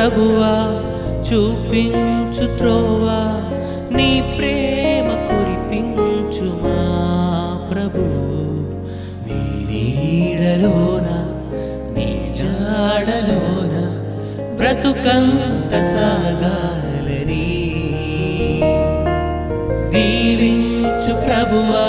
ప్రభువా చూపించు త్రోవా నీ ప్రేమ కురిపించుమా ప్రభు నీ నీడలోన నీ జాడలోన బ్రతుకంత సాగాలని దీవించు ప్రభువా